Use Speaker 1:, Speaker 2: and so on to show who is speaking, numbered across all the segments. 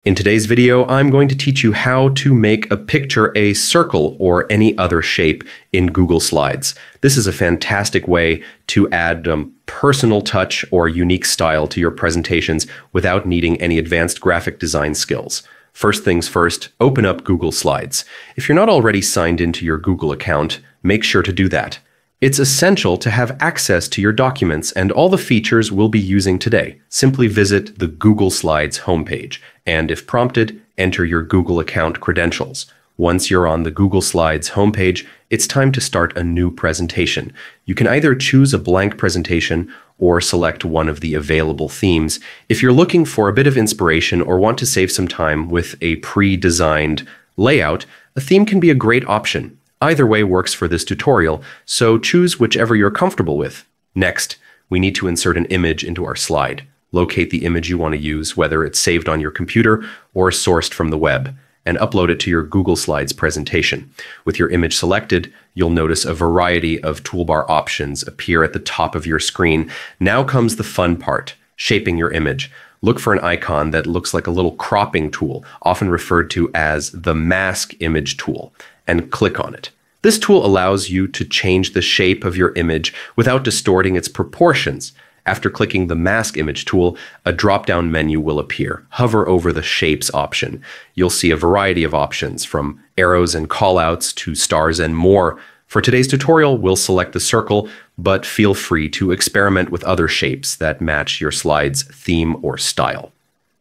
Speaker 1: In today's video, I'm going to teach you how to make a picture a circle or any other shape in Google Slides. This is a fantastic way to add personal touch or unique style to your presentations without needing any advanced graphic design skills. First things first, open up Google Slides. If you're not already signed into your Google account, make sure to do that. It's essential to have access to your documents and all the features we'll be using today. Simply visit the Google Slides homepage, and if prompted, enter your Google account credentials. Once you're on the Google Slides homepage, it's time to start a new presentation. You can either choose a blank presentation or select one of the available themes. If you're looking for a bit of inspiration or want to save some time with a pre-designed layout, a theme can be a great option. Either way works for this tutorial, so choose whichever you're comfortable with. Next, we need to insert an image into our slide. Locate the image you want to use, whether it's saved on your computer or sourced from the web, and upload it to your Google Slides presentation. With your image selected, you'll notice a variety of toolbar options appear at the top of your screen. Now comes the fun part, shaping your image. Look for an icon that looks like a little cropping tool, often referred to as the mask image tool, and click on it. This tool allows you to change the shape of your image without distorting its proportions. After clicking the Mask Image tool, a drop-down menu will appear. Hover over the Shapes option. You'll see a variety of options, from arrows and callouts to stars and more. For today's tutorial, we'll select the circle, but feel free to experiment with other shapes that match your slide's theme or style.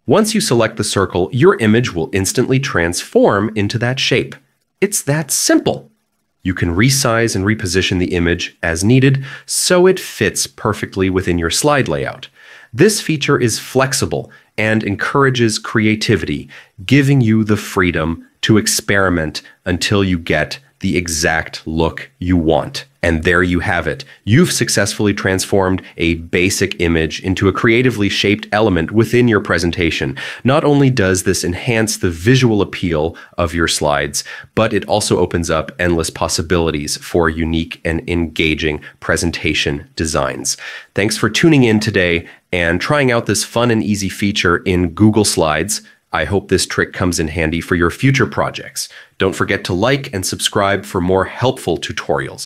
Speaker 1: Once you select the circle, your image will instantly transform into that shape. It's that simple. You can resize and reposition the image as needed so it fits perfectly within your slide layout. This feature is flexible and encourages creativity, giving you the freedom to experiment until you get the exact look you want. And there you have it. You've successfully transformed a basic image into a creatively shaped element within your presentation. Not only does this enhance the visual appeal of your slides, but it also opens up endless possibilities for unique and engaging presentation designs. Thanks for tuning in today and trying out this fun and easy feature in Google Slides. I hope this trick comes in handy for your future projects. Don't forget to like and subscribe for more helpful tutorials.